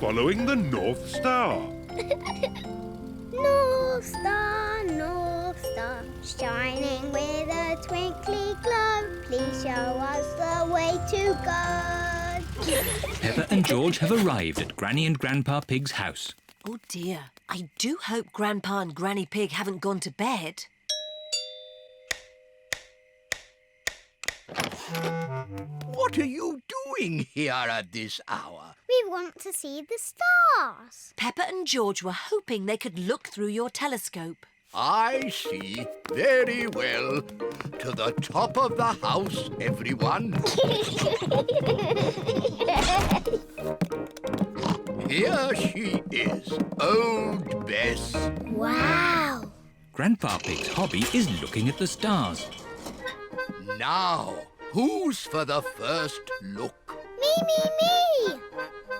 following the North Star. North Star, shining with a twinkly glow. Please show us the way to go. Peppa and George have arrived at Granny and Grandpa Pig's house. Oh dear, I do hope Grandpa and Granny Pig haven't gone to bed. What are you doing here at this hour? We want to see the stars. Peppa and George were hoping they could look through your telescope. I see. Very well. To the top of the house, everyone. Here she is, old Bess. Wow. Grandpa Pig's hobby is looking at the stars. Now, who's for the first look? Me.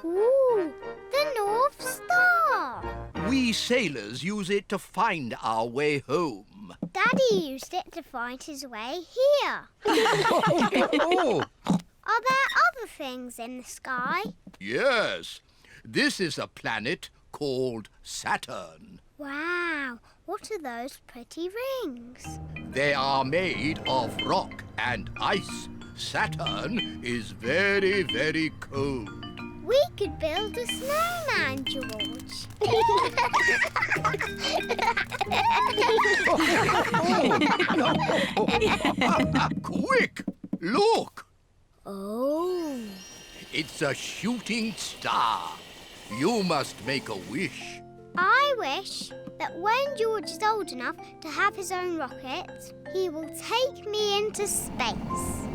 Ooh, the North Star. We sailors use it to find our way home. Daddy used it to find his way here. Oh, Are there other things in the sky? yes. This is a planet called Saturn. Wow, what are those pretty rings? They are made of rock and ice. Saturn is very, very cold. We could build a snowman, George. Quick! Look! Oh. It's a shooting star. You must make a wish. I wish that when George is old enough to have his own rocket, he will take me into space.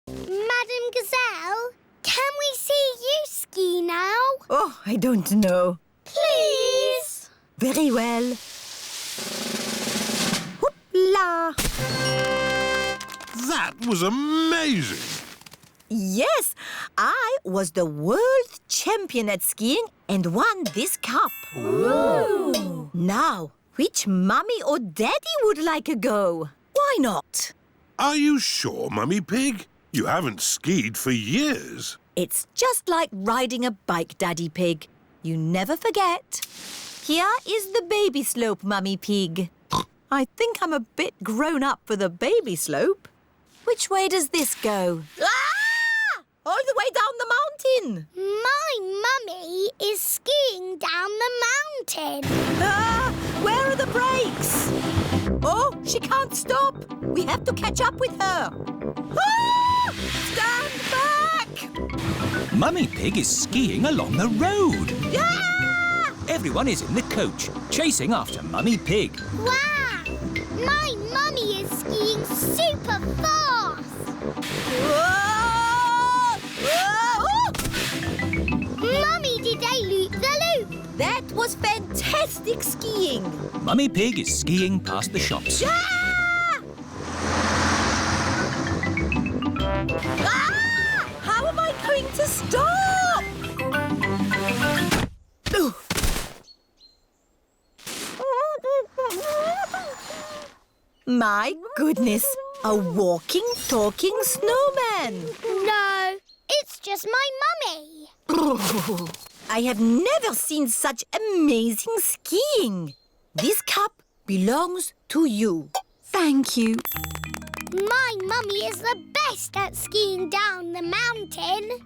Madam Gazelle, can we see you ski now? Oh, I don't know. Please? Very well. Hoopla! That was amazing. Yes, I was the world champion at skiing and won this cup. Ooh. Now, which mummy or daddy would like a go? Why not? Are you sure, Mummy Pig? You haven't skied for years. It's just like riding a bike, Daddy Pig. You never forget. Here is the baby slope, Mummy Pig. I think I'm a bit grown up for the baby slope. Which way does this go? Ah! All the way down the mountain. My mummy is skiing down the mountain. Ah! Where are the brakes? Oh, she can't stop. We have to catch up with her. Ah! Stand back! Mummy Pig is skiing along the road. Ah! Everyone is in the coach, chasing after Mummy Pig. Wow! My mummy is skiing super fast. Whoa! Whoa! Mummy did a loop-the-loop. That was fantastic skiing. Mummy Pig is skiing past the shops. Ah! Ah! How am I going to stop? Ooh. My goodness, a walking, talking snowman. No, it's just my mummy. I have never seen such amazing skiing. This cup belongs to you. Thank you. My mummy is the best at skiing down the mountain.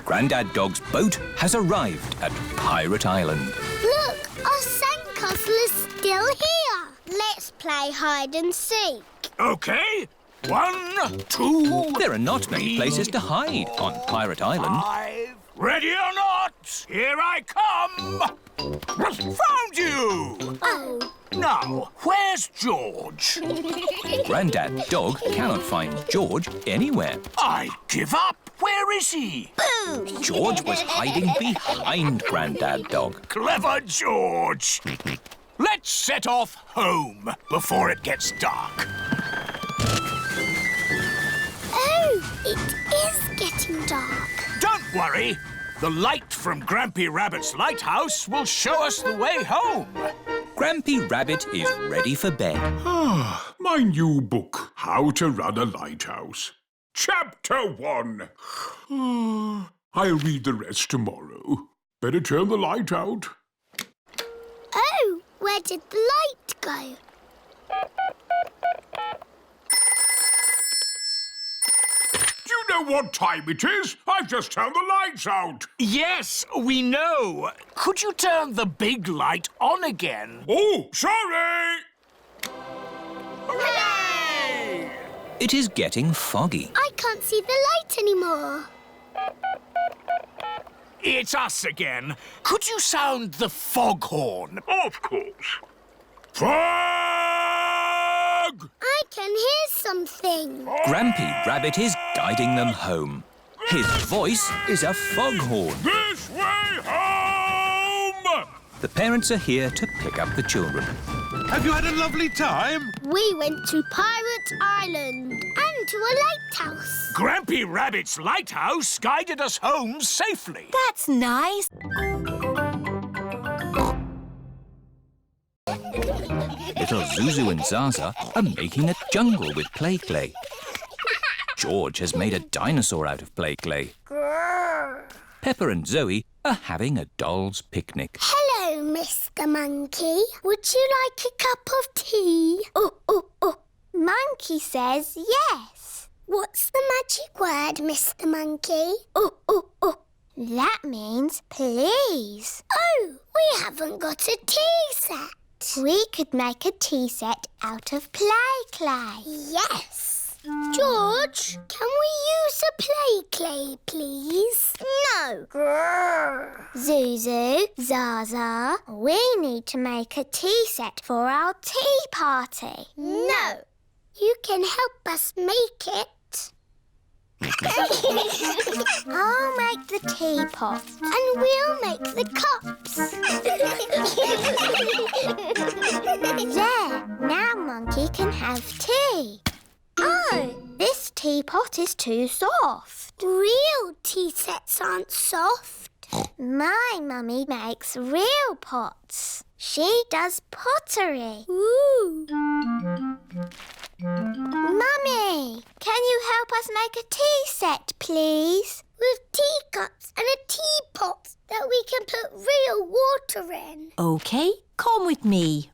Grandad Dog's boat has arrived at Pirate Island. Look, our sandcastle is still here. Let's play hide and seek. OK. 1, 2... There are not many places to hide on Pirate Island. 5. Ready or not, here I come! Found you! Oh. Now, where's George? Grandad Dog cannot find George anywhere. I give up. Where is he? Boo! George was hiding behind Grandad Dog. Clever George. Let's set off home before it gets dark. Oh, it is getting dark. Don't worry. The light from Grampy Rabbit's lighthouse will show us the way home. Grampy Rabbit is ready for bed. Ah, my new book, How to Run a Lighthouse. Chapter 1. I'll read the rest tomorrow. Better turn the light out. Oh, where did the light go? Do you know what time it is? I've just turned the lights out. Yes, we know. Could you turn the big light on again? Oh, sorry. Hooray! It is getting foggy. I can't see the light anymore. It's us again. Could you sound the foghorn? Of course. Fog! I can hear something. Grampy Rabbit is guiding them home. His voice is a foghorn. This way home! The parents are here to pick up the children. Have you had a lovely time? We went to Pirate Island and to a lighthouse. Grampy Rabbit's lighthouse guided us home safely. That's nice. Little Zuzu and Zaza are making a jungle with play clay. George has made a dinosaur out of play clay. Peppa and Zoe are having a doll's picnic. Hello, Mr. Monkey. Would you like a cup of tea? Oh. Monkey says yes. What's the magic word, Mr. Monkey? Oh. That means please. Oh, we haven't got a tea set. We could make a tea set out of play clay. Yes. George, can we use a play clay, please? No. Zuzu, Zaza, we need to make a tea set for our tea party. No. You can help us make it. I'll make the teapot and we'll make the cups. There, now Monkey can have tea. Oh, this teapot is too soft. Real tea sets aren't soft. My mummy makes real pots. She does pottery. Ooh. Mummy, can you help us make a tea set, please? With teacups and a teapot that we can put real water in. OK, come with me.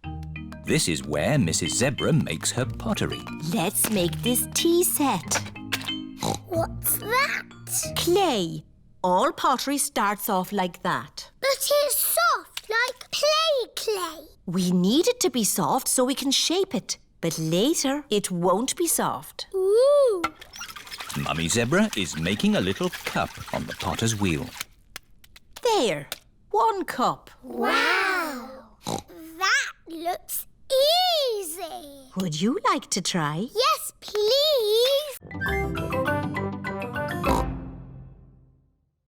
This is where Mrs. Zebra makes her pottery. Let's make this tea set. What's that? Clay. All pottery starts off like that. But it's soft, like play clay. We need it to be soft so we can shape it. But later, it won't be soft. Ooh. Mummy Zebra is making a little cup on the potter's wheel. There, 1 cup. Wow. That looks easy. Would you like to try? Yes, please.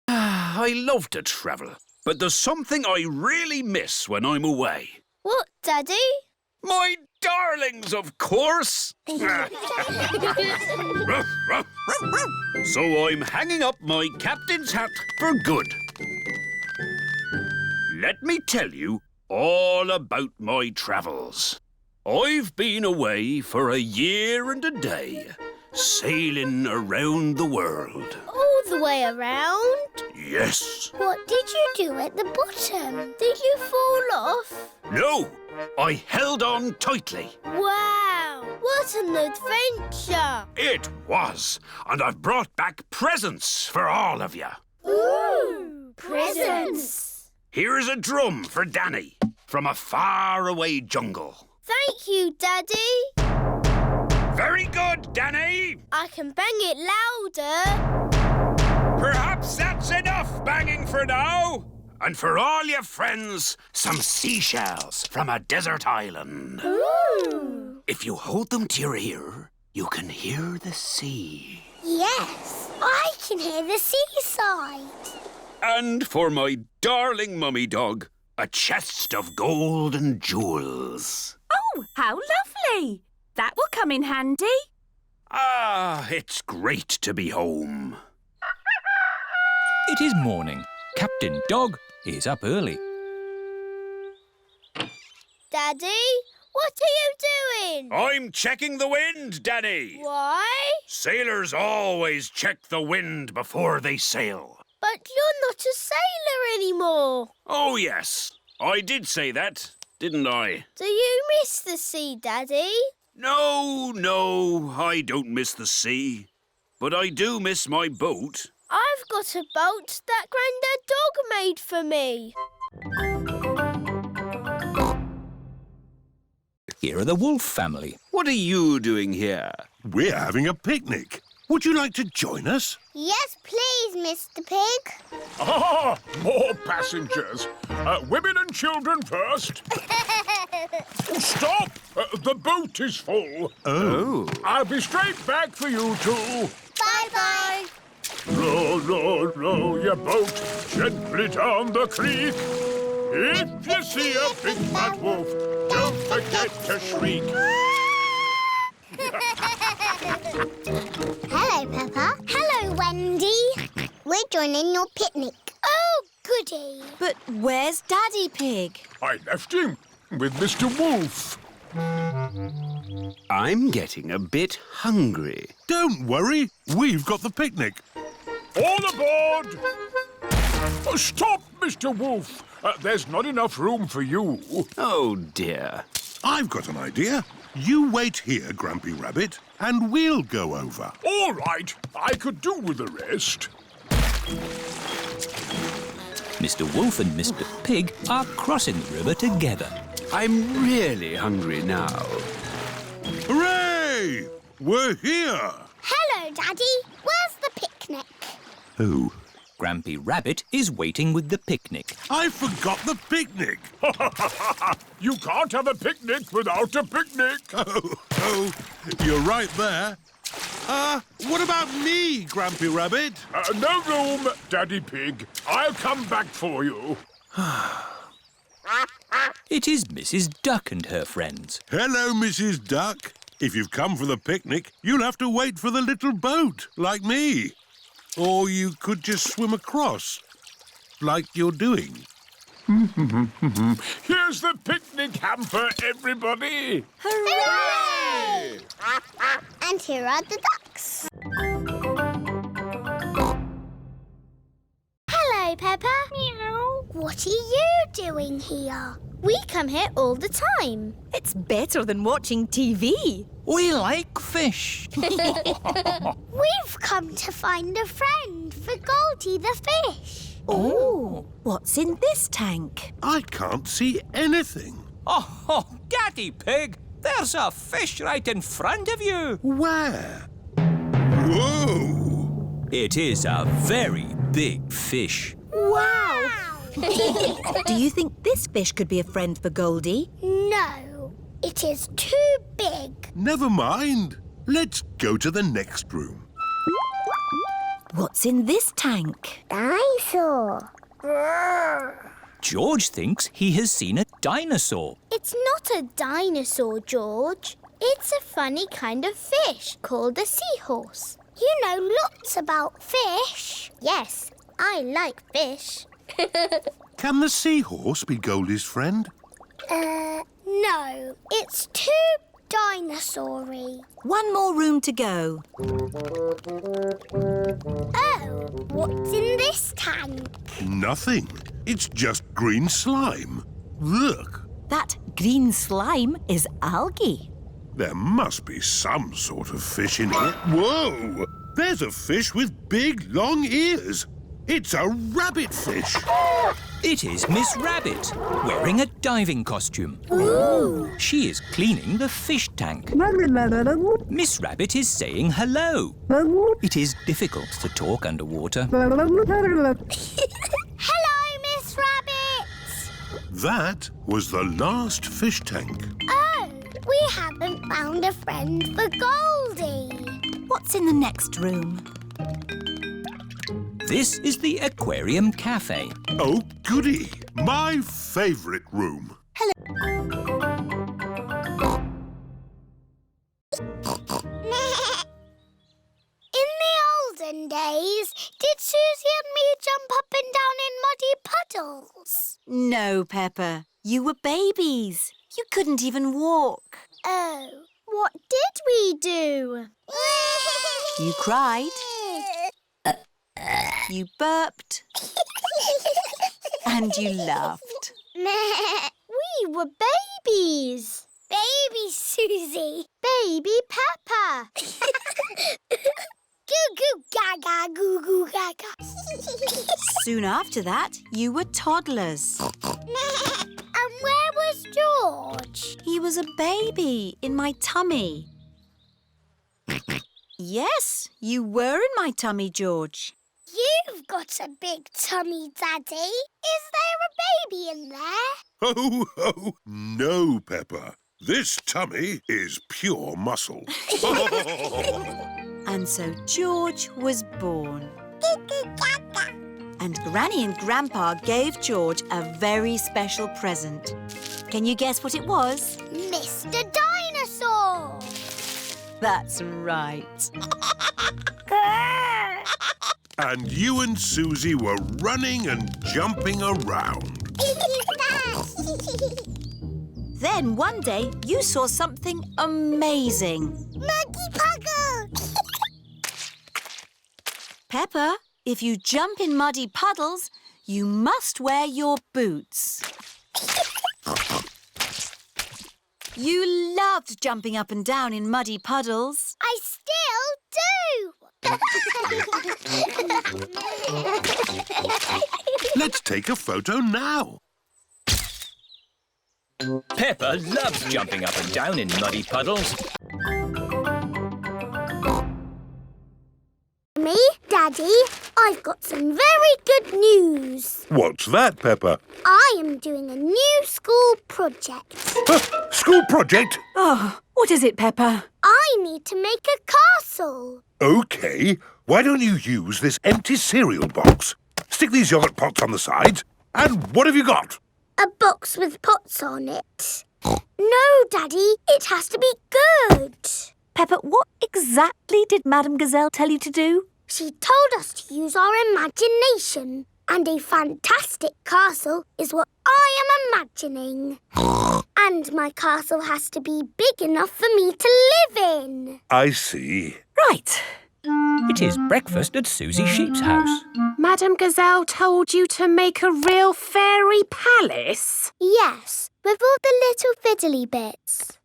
I love to travel, but there's something I really miss when I'm away. What, Daddy? My darlings, of course! Ruff, ruff. So I'm hanging up my captain's hat for good. Let me tell you all about my travels. I've been away for a year and a day, sailing around the world. All the way around? Yes. What did you do at the bottom? Did you fall off? No, I held on tightly. Wow, what an adventure! It was, and I've brought back presents for all of you. Ooh, presents! Here's a drum for Danny from a faraway jungle. Thank you, Daddy. Very good, Danny. I can bang it louder. Perhaps that's enough banging for now. And for all your friends, some seashells from a desert island. Ooh. If you hold them to your ear, you can hear the sea. Yes, I can hear the seaside. And for my darling mummy dog, a chest of gold and jewels. Oh, how lovely! That will come in handy. Ah, it's great to be home. It is morning. Captain Dog is up early. Daddy, what are you doing? I'm checking the wind, Danny. Why? Sailors always check the wind before they sail. But you're not a sailor anymore. Oh, yes. I did say that, didn't I? Do you miss the sea, Daddy? No, I don't miss the sea. But I do miss my boat. I've got a boat that Grandad Dog made for me. Here are the Wolf family. What are you doing here? We're having a picnic. Would you like to join us? Yes, please, Mr. Pig. Ah, more passengers. Women and children first. Stop! The boat is full. Oh. I'll be straight back for you two. Bye-bye. Row your boat gently down the creek. If you see a big fat wolf, don't forget to shriek. Hello, Peppa. Hello, Wendy. We're joining your picnic. Oh, goody. But where's Daddy Pig? I left him with Mr. Wolf. I'm getting a bit hungry. Don't worry. We've got the picnic. All aboard! Stop, Mr. Wolf. There's not enough room for you. Oh, dear. I've got an idea. You wait here, Grumpy Rabbit, and we'll go over. All right. I could do with the rest. Mr. Wolf and Mr. Pig are crossing the river together. I'm really hungry now. Hooray! We're here! Hello, Daddy. Where's the picnic? Oh, Grampy Rabbit is waiting with the picnic. I forgot the picnic. You can't have a picnic without a picnic. Oh, you're right there. What about me, Grumpy Rabbit? No room, Daddy Pig. I'll come back for you. It is Mrs. Duck and her friends. Hello, Mrs. Duck. If you've come for the picnic, you'll have to wait for the little boat, like me. Or you could just swim across, like you're doing. Here's the picnic hamper, everybody. Hooray! And here are the ducks. Hello, Peppa. Meow. What are you doing here? We come here all the time. It's better than watching TV. We like fish. We've come to find a friend for Goldie the fish. Oh, what's in this tank? I can't see anything. Oh, Daddy Pig, there's a fish right in front of you. Where? Whoa! It is a very big fish. Wow! Do you think this fish could be a friend for Goldie? No, it is too big. Never mind. Let's go to the next room. What's in this tank? Dinosaur. George thinks he has seen a dinosaur. It's not a dinosaur, George. It's a funny kind of fish called a seahorse. You know lots about fish. Yes, I like fish. Can the seahorse be Goldie's friend? No. It's too dinosaur-y. One more room to go. Oh, what's in this tank? Nothing. It's just green slime. Look, That green slime is algae. there must be some sort of fish in here. Whoa! There's a fish with big, long ears. It's a rabbit fish. It is Miss Rabbit, wearing a diving costume. Ooh. She is cleaning the fish tank. Miss Rabbit is saying hello. It is difficult to talk underwater. Hello, Miss Rabbit. That was the last fish tank. Oh, we haven't found a friend for Goldie. What's in the next room? This is the Aquarium Cafe. Oh, goody. My favourite room. In the old olden days, did Susie and me jump up and down in muddy puddles? No, Peppa. You were babies. You couldn't even walk. Oh, what did we do? You cried. You burped. And you laughed. We were babies. Baby Susie. Baby Peppa. Goo goo gaga, goo goo gaga. Soon after that, you were toddlers. And where was George? He was a baby in my tummy. Yes, you were in my tummy, George. You've got a big tummy, Daddy. Is there a baby in there? Ho, ho! No, Peppa. This tummy is pure muscle. And so George was born. And Granny and Grandpa gave George a very special present. Can you guess what it was? Mr. Dinosaur. That's right. And you and Susie were running and jumping around. Then one day you saw something amazing. Monkey Puggle. Peppa, if you jump in muddy puddles, you must wear your boots. You loved jumping up and down in muddy puddles. I still do. Let's take a photo now. Peppa loves jumping up and down in muddy puddles. Me, Daddy, I've got some very good news. What's that, Peppa? I am doing a new school project. School project? Oh, what is it, Peppa? I need to make a castle. OK. Why don't you use this empty cereal box? Stick these yoghurt pots on the sides. And what have you got? A box with pots on it. No, Daddy, it has to be good. Peppa, what exactly did Madame Gazelle tell you to do? She told us to use our imagination. And a fantastic castle is what I am imagining. And my castle has to be big enough for me to live in. I see. Right. It is breakfast at Susie Sheep's house. Madame Gazelle told you to make a real fairy palace? Yes, with all the little fiddly bits.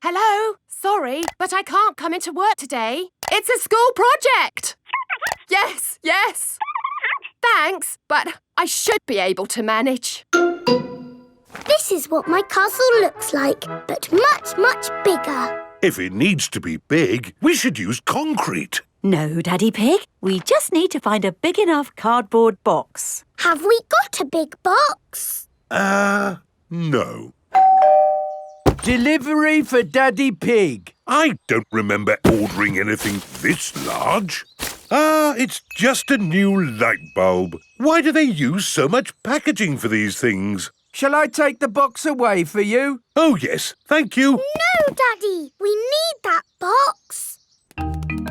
Hello? Sorry, but I can't come into work today. It's a school project. Yes, yes. Thanks, but I should be able to manage. This is what my castle looks like, but much, much bigger. If it needs to be big, we should use concrete. No, Daddy Pig. We just need to find a big enough cardboard box. Have we got a big box? No. Delivery for Daddy Pig. I don't remember ordering anything this large. It's just a new light bulb. Why do they use so much packaging for these things? Shall I take the box away for you? Oh, yes, thank you. No, Daddy, we need that box.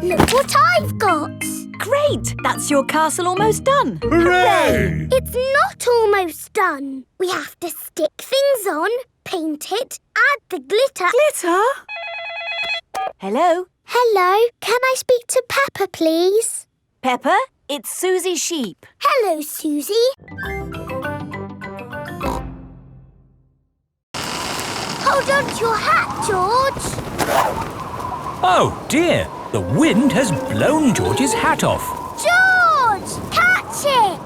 Look what I've got. Great! That's your castle almost done. Hooray! It's not almost done. We have to stick things on, paint it, add the glitter. Glitter? Hello? Hello, can I speak to Peppa, please? Peppa, it's Susie Sheep. Hello, Susie. Hold on to your hat, George. Oh, dear. The wind has blown George's hat off. George, catch it.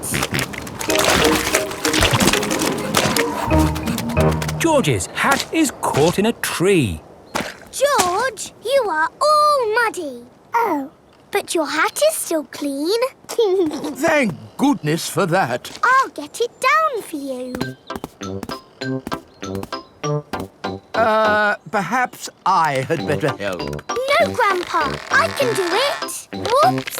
George's hat is caught in a tree. George, you are all muddy. Oh, but your hat is still clean. Thank goodness for that. I'll get it down for you. Perhaps I had better help. No, Grandpa, I can do it. Whoops.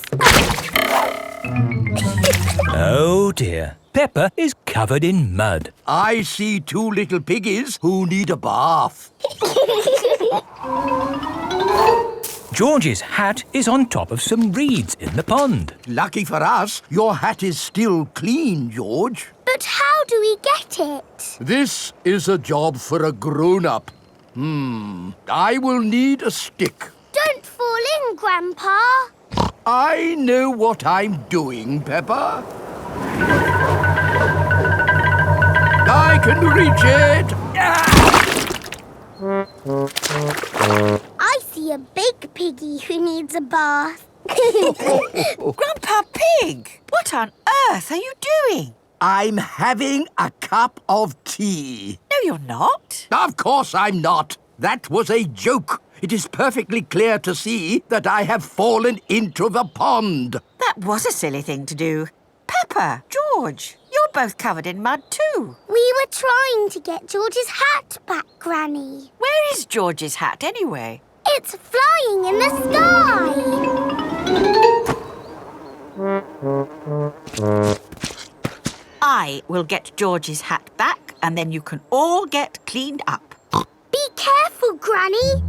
Oh, dear. Peppa is covered in mud. I see two little piggies who need a bath. George's hat is on top of some reeds in the pond. Lucky for us, your hat is still clean, George. But how do we get it? This is a job for a grown-up. I will need a stick. Don't fall in, Grandpa. I know what I'm doing, Peppa. I can reach it. I see a big piggy who needs a bath. Grandpa Pig, what on earth are you doing? I'm having a cup of tea. No, you're not. Of course I'm not. That was a joke. It is perfectly clear to see that I have fallen into the pond. That was a silly thing to do. Peppa, George, you're both covered in mud too. We were trying to get George's hat back, Granny. Where is George's hat anyway? It's flying in the sky. I will get George's hat back and then you can all get cleaned up. Be careful, Granny.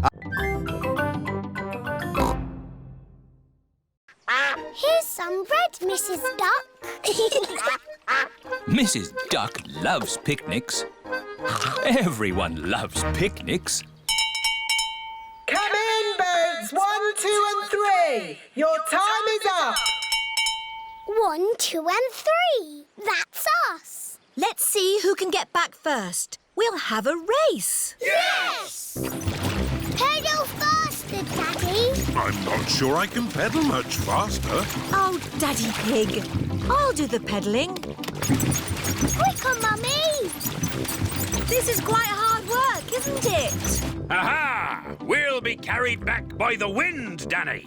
Here's some bread, Mrs. Duck. Mrs. Duck loves picnics. Everyone loves picnics. Come in, boats. 1, 2 and 3. Your time is up. 1, 2 and 3. That's us. Let's see who can get back first. We'll have a race. Yes! Pedal faster, Daddy. I'm not sure I can pedal much faster. Oh, Daddy Pig. I'll do the pedalling. Quicker, Mummy. This is quite hard work, isn't it? Aha! We'll be carried back by the wind, Danny.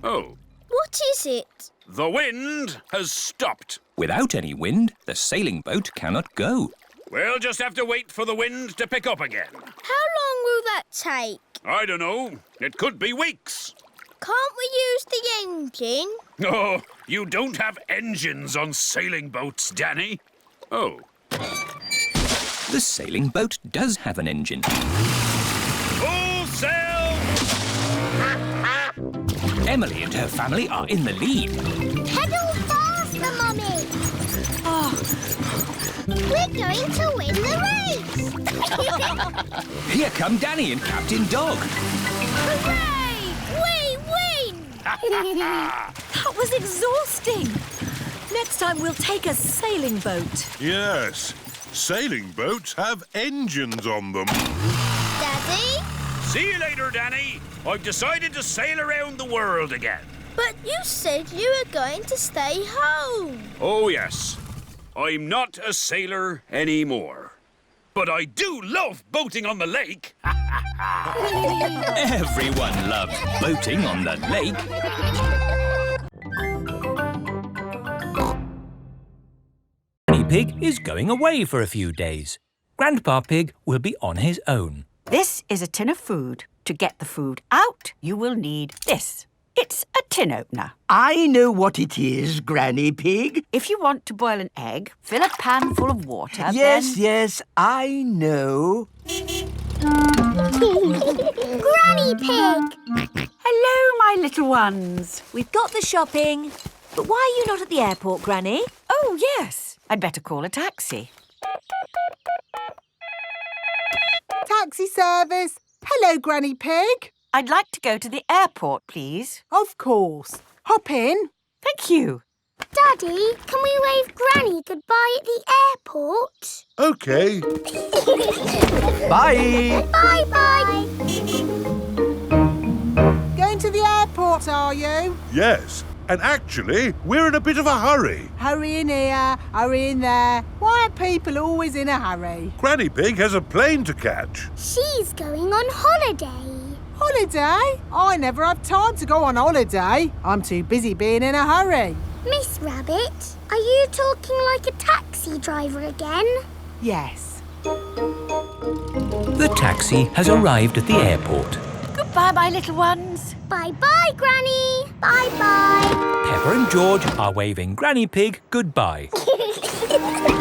Oh, What is it? the wind has stopped. Without any wind, the sailing boat cannot go. We'll just have to wait for the wind to pick up again. How long will that take? I don't know. It could be weeks. Can't we use the engine? Oh, you don't have engines on sailing boats, Danny. Oh. The sailing boat does have an engine. Full sail! Emily and her family are in the lead. Pedal faster, Mummy. Oh, We're going to win the race. Here come Danny and Captain Dog. Hooray! We win! that was exhausting. Next time we'll take a sailing boat. Yes, sailing boats have engines on them. Daddy? See you later, Danny. I've decided to sail around the world again. But you said you were going to stay home. Oh, yes. I'm not a sailor anymore. But I do love boating on the lake. Everyone loves boating on the lake. Granny Pig is going away for a few days. Grandpa Pig will be on his own. This is a tin of food. To get the food out, you will need this. It's a tin opener. I know what it is, Granny Pig. If you want to boil an egg, fill a pan full of water, Yes, I know. Granny Pig! Hello, my little ones. We've got the shopping. But why are you not at the airport, Granny? Oh, yes. I'd better call a taxi. Taxi service. Hello, Granny Pig. I'd like to go to the airport, please. Of course. Hop in. Thank you. Daddy, can we wave Granny goodbye at the airport? OK. Bye. Bye-bye. Going to the airport, are you? Yes, and actually, we're in a bit of a hurry. Hurry in here, hurry in there. Why are people always in a hurry? Granny Pig has a plane to catch. She's going on holiday. Holiday? I never have time to go on holiday. I'm too busy being in a hurry. Miss Rabbit, are you talking like a taxi driver again? Yes. The taxi has arrived at the airport. Goodbye, my little ones. Bye-bye, Granny. Bye-bye. Peppa and George are waving Granny Pig goodbye.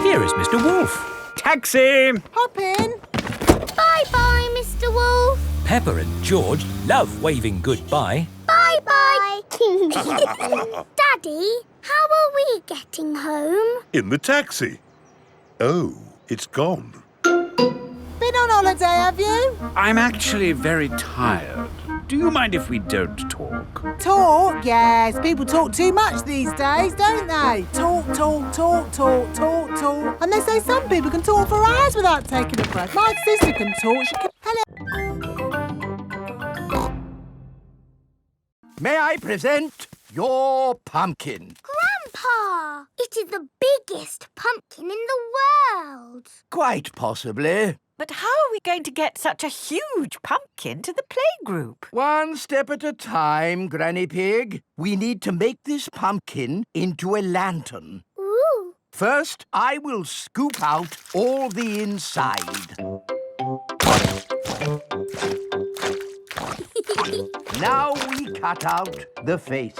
Here is Mr. Wolf. Taxi! Hop in. Bye-bye, Mr. Wolf. Peppa and George love waving goodbye. Bye-bye. Daddy, how are we getting home? In the taxi. Oh, it's gone. Been on holiday, have you? I'm actually very tired. Do you mind if we don't talk? Talk? Yes, people talk too much these days, don't they? Talk. And they say some people can talk for hours without taking a breath. My sister can talk. She can... Hello. May I present your pumpkin? Grandpa, it is the biggest pumpkin in the world. Quite possibly. But how are we going to get such a huge pumpkin to the playgroup? One step at a time, Granny Pig. We need to make this pumpkin into a lantern. Ooh. First, I will scoop out all the inside. Now we cut out the face.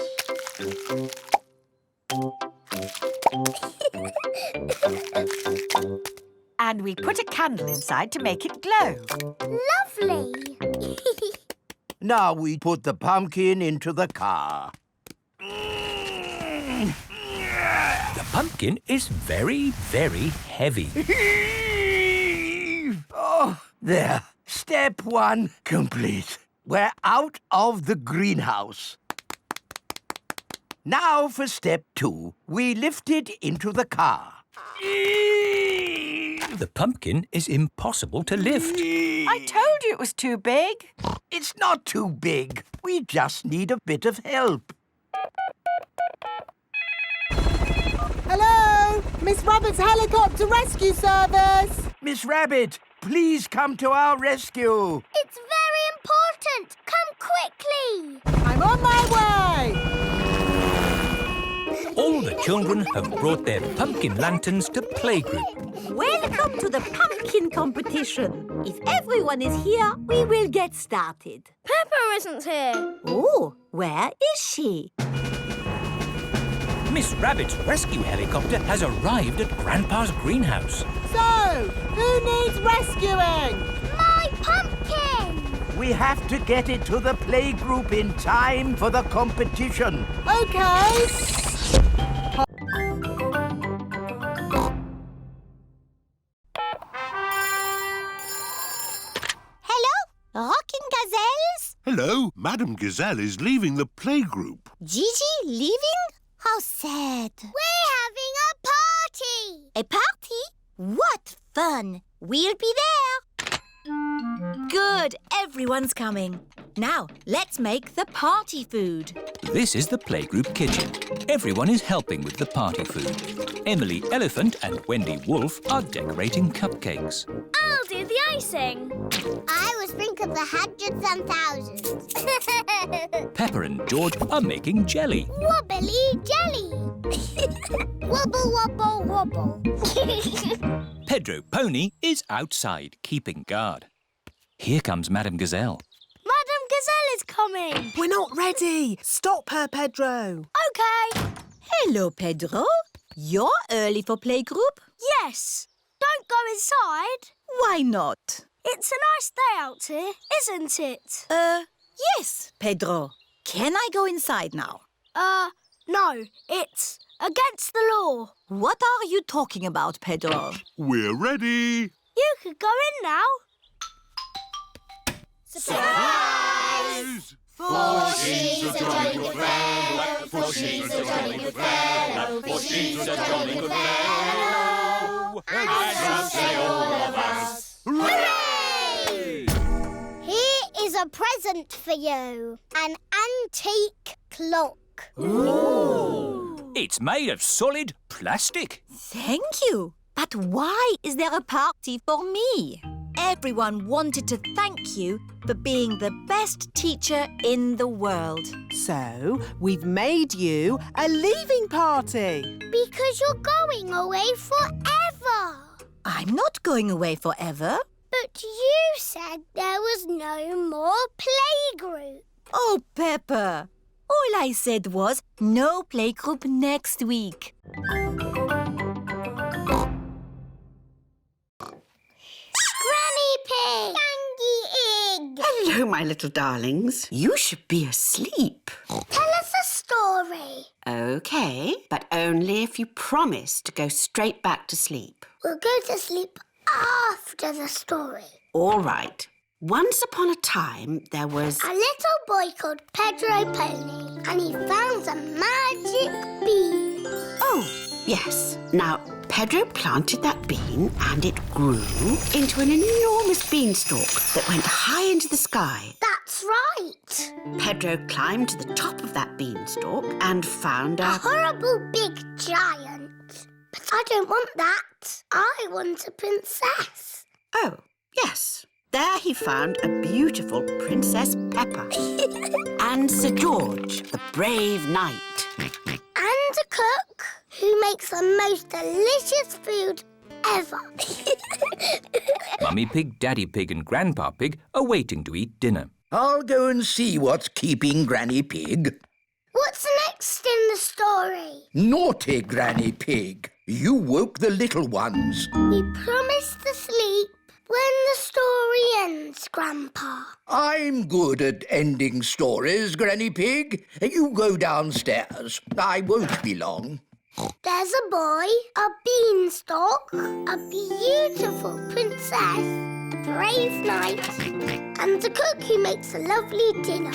And we put a candle inside to make it glow. Lovely. Now we put the pumpkin into the car. The pumpkin is very, very heavy. Oh, there. Step 1 complete. We're out of the greenhouse. Now for step 2. We lift it into the car. The pumpkin is impossible to lift. I told you it was too big. It's not too big. We just need a bit of help. Hello? Miss Rabbit's helicopter rescue service. Miss Rabbit, please come to our rescue. It's very important. Come quickly. I'm on my way. All the children have brought their pumpkin lanterns to Playgroup. Welcome to the pumpkin competition. If everyone is here, we will get started. Peppa isn't here. Oh, where is she? Miss Rabbit's rescue helicopter has arrived at Grandpa's greenhouse. So, who needs rescuing? My pumpkin. We have to get it to the playgroup in time for the competition. Okay. Rocking gazelles? Hello, Madame Gazelle is leaving the playgroup. Gigi leaving? How sad. We're having a party. A party? What fun. We'll be there. Good, everyone's coming. Now, let's make the party food. This is the Playgroup kitchen. Everyone is helping with the party food. Emily Elephant and Wendy Wolf are decorating cupcakes. I'll do the icing. I will sprinkle the hundreds and thousands. Peppa and George are making jelly. Wobbly jelly. Wobble, wobble, wobble. Pedro Pony is outside, keeping guard. Here comes Madame Gazelle. Madame Gazelle is coming. We're not ready. Stop her, Pedro. OK. Hello, Pedro. You're early for playgroup? Yes. Don't go inside. Why not? It's a nice day out here, isn't it? Yes, Pedro. Can I go inside now? No. It's against the law. What are you talking about, Pedro? We're ready. You could go in now. Surprise! For she's a jolly good fellow. For she's a jolly good fellow. For she's a jolly good fellow. And so say all of us. Hooray! Here is a present for you. An antique clock. Ooh. It's made of solid plastic. Thank you. But why is there a party for me? Everyone wanted to thank you for being the best teacher in the world. So, we've made you a leaving party. Because you're going away forever. I'm not going away forever. But you said there was no more playgroup. Oh, Peppa. All I said was no playgroup next week. Granny Pig! Dangy Egg! So, my little darlings, you should be asleep. Tell us a story. OK, but only if you promise to go straight back to sleep. We'll go to sleep after the story. All right. Once upon a time, there was... a little boy called Pedro Pony, and he found a magic bean. Oh, yes. Now, Pedro planted that bean and it grew into an enormous beanstalk that went high into the sky. That's right. Pedro climbed to the top of that beanstalk and found a horrible big giant. But I don't want that. I want a princess. Oh, yes. There he found a beautiful Princess Peppa and Sir George, the brave knight. And a cook who makes the most delicious food ever. Mummy Pig, Daddy Pig and Grandpa Pig are waiting to eat dinner. I'll go and see what's keeping Granny Pig. What's next in the story? Naughty Granny Pig. You woke the little ones. We promised to sleep when the story ends, Grandpa. I'm good at ending stories, Granny Pig. You go downstairs. I won't be long. There's a boy, a beanstalk, a beautiful princess, a brave knight, and a cook who makes a lovely dinner.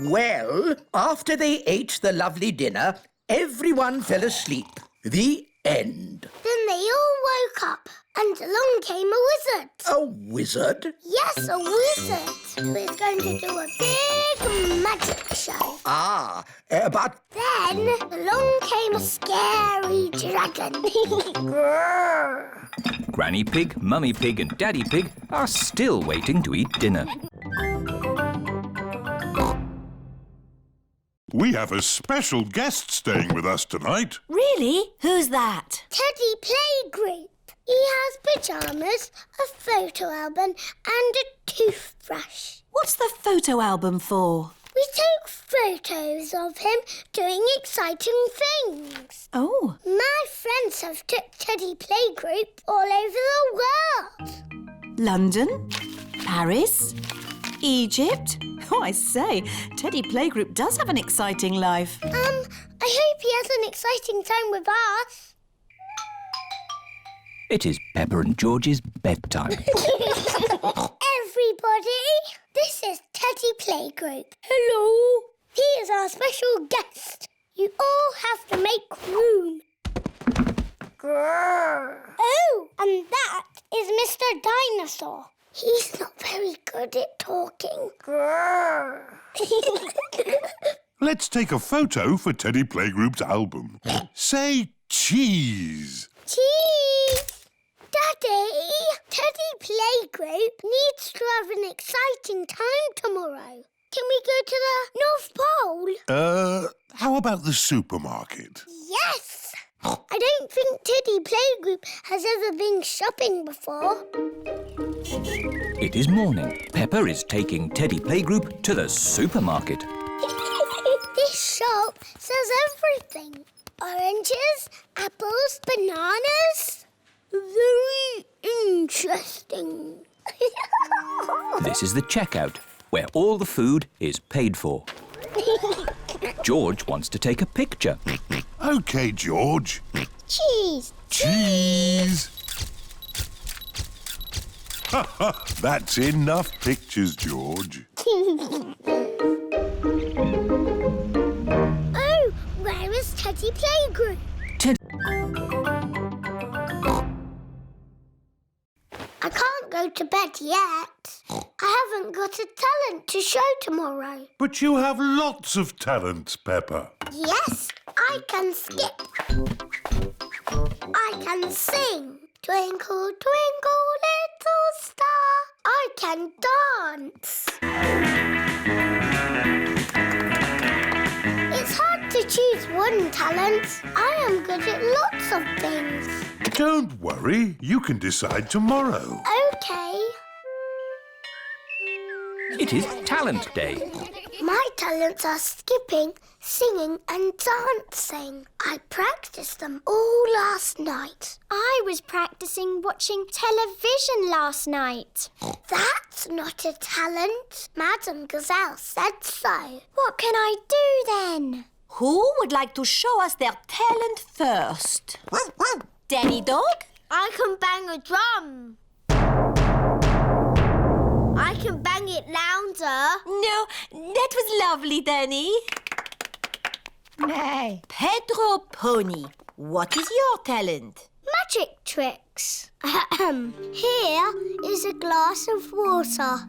Well, after they ate the lovely dinner, everyone fell asleep. The end. Then they all woke up, and along came a wizard. A wizard? Yes, a wizard who is going to do a big magic show. Ah, but... Then along came a scary dragon. Granny Pig, Mummy Pig and Daddy Pig are still waiting to eat dinner. We have a special guest staying with us tonight. Really? Who's that? Teddy Playgroup. He has pyjamas, a photo album and a toothbrush. What's the photo album for? We took photos of him doing exciting things. Oh. My friends have took Teddy Playgroup all over the world. London? Paris? Egypt? Oh, I say, Teddy Playgroup does have an exciting life. I hope he has an exciting time with us. It is Peppa and George's bedtime. Everybody, this is Teddy Playgroup. Hello. He is our special guest. You all have to make room. Grrr. Oh, and that is Mr. Dinosaur. He's not very good at talking. Grrr. Let's take a photo for Teddy Playgroup's album. Say cheese. Cheese. Daddy, Teddy Playgroup needs to have an exciting time tomorrow. Can we go to the North Pole? How about the supermarket? Yes! I don't think Teddy Playgroup has ever been shopping before. It is morning. Peppa is taking Teddy Playgroup to the supermarket. This shop sells everything. Oranges, apples, bananas. Very interesting. This is the checkout, where all the food is paid for. George wants to take a picture. OK, George. Cheese. Cheese. Ha ha! That's enough pictures, George. Oh, where is Teddy Playgroup? I can't go to bed yet. I haven't got a talent to show tomorrow. But you have lots of talents, Peppa. Yes, I can skip. I can sing. Twinkle, twinkle, little star. I can dance. It's hard to choose one talent. I am good at lots of things. Don't worry. You can decide tomorrow. OK. It is Talent Day. My talents are skipping, singing and dancing. I practiced them all last night. I was practicing watching television last night. That's not a talent. Madame Gazelle said so. What can I do then? Who would like to show us their talent first? Danny Dog? I can bang a drum. I can bang it louder. No, that was lovely, Danny. Nay. Pedro Pony, what is your talent? Magic tricks. Here is a glass of water.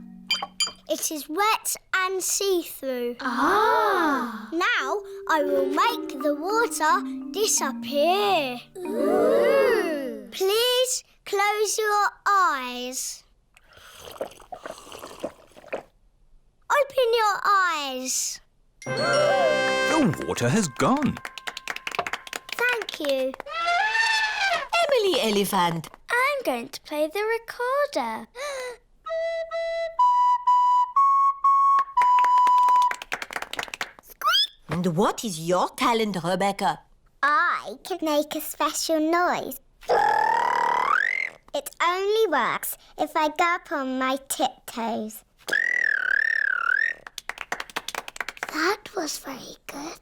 It is wet and see-through. Ah. Now I will make the water disappear. Ooh. Please close your eyes. Open your eyes. The water has gone. Thank you. Emily Elephant. I'm going to play the recorder. And what is your talent, Rebecca? I can make a special noise. It only works if I go up on my tiptoes. That was very good.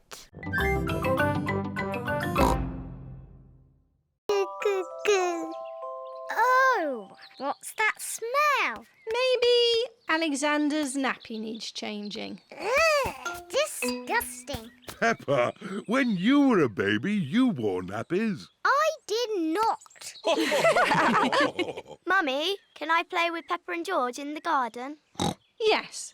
Oh, what's that smell? Maybe Alexander's nappy needs changing. Ugh, disgusting. Peppa, when you were a baby, you wore nappies. I did not. Mummy, can I play with Peppa and George in the garden? Yes.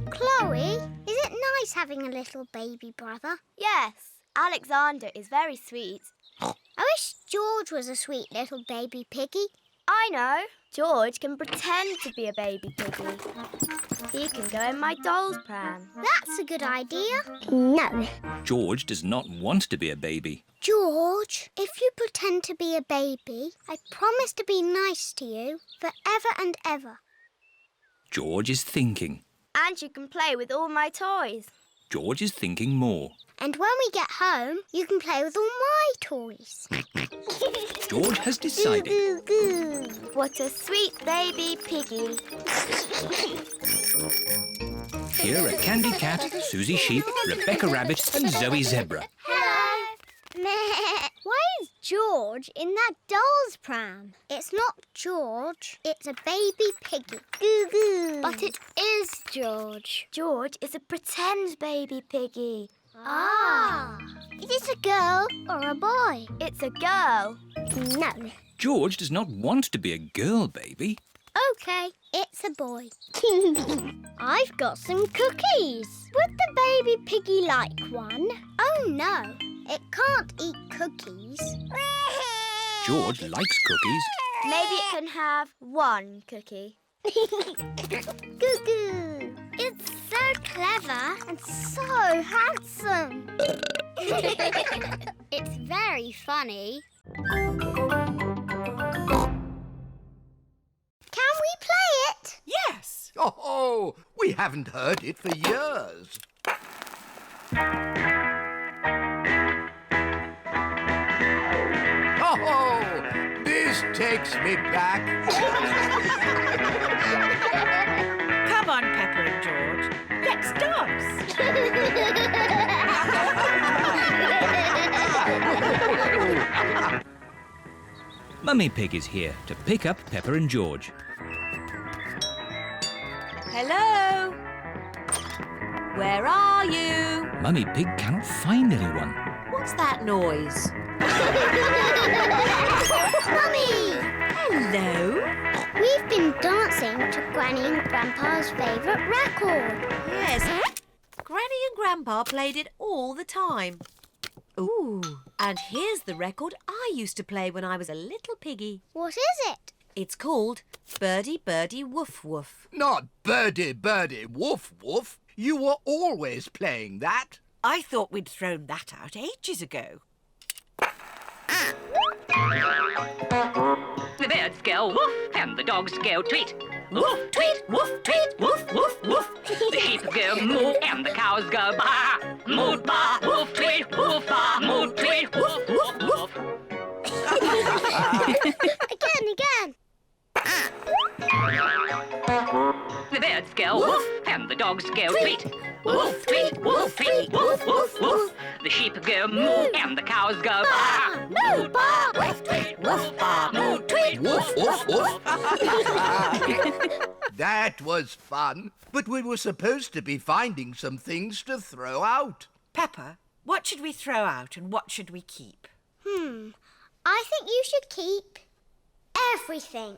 Chloe, is it nice having a little baby brother? Yes, Alexander is very sweet. I wish George was a sweet little baby piggy. I know. George can pretend to be a baby piggy. He can go in my doll's pram. That's a good idea. No. George does not want to be a baby. George, if you pretend to be a baby, I promise to be nice to you forever and ever. George is thinking. And you can play with all my toys. George is thinking more. And when we get home, you can play with all my toys. George has decided. Goo, goo, goo. What a sweet baby piggy. Here are Candy Cat, Susie Sheep, Rebecca Rabbit and Zoe Zebra. Hello. Why is George in that doll's pram? It's not George, it's a baby piggy. Goo goo. But it is George. George is a pretend baby piggy. Ah. Is it a girl or a boy? It's a girl. No. George does not want to be a girl baby. OK, it's a boy. I've got some cookies. Would the baby piggy like one? Oh, no. It can't eat cookies. George likes cookies. Maybe it can have one cookie. Goo goo. It's so clever and so handsome. It's very funny. Can we play it? Yes! Oh, we haven't heard it for years. Oh, this takes me back. Come on, Peppa and George. Let's dance. Mummy Pig is here to pick up Peppa and George. Hello? Where are you? Mummy Pig cannot find anyone. What's that noise? Mummy! Hello? We've been dancing to Granny and Grandpa's favourite record. Yes. Granny and Grandpa played it all the time. Ooh, and here's the record I used to play when I was a little piggy. What is it? It's called Birdie Birdie Woof Woof. Not Birdie Birdie Woof Woof. You were always playing that. I thought we'd thrown that out ages ago. The birds go woof and the dogs go tweet. Woof, tweet, woof, tweet, woof, woof, woof. The sheep go moo and the cows go baa. Moo, baa, woof, tweet, woof, baa. Moo, tweet, woof, woof, woof. Again. The birds go woof and the dogs go tweet. Woof, tweet, woof, tweet, woof, woof, woof. The sheep go moo and the cows go baa. Moo, baa, woof, tweet, woof, baa. Moo, tweet, woof, woof, woof. That was fun, but we were supposed to be finding some things to throw out. Peppa, what should we throw out and what should we keep? I think you should keep everything.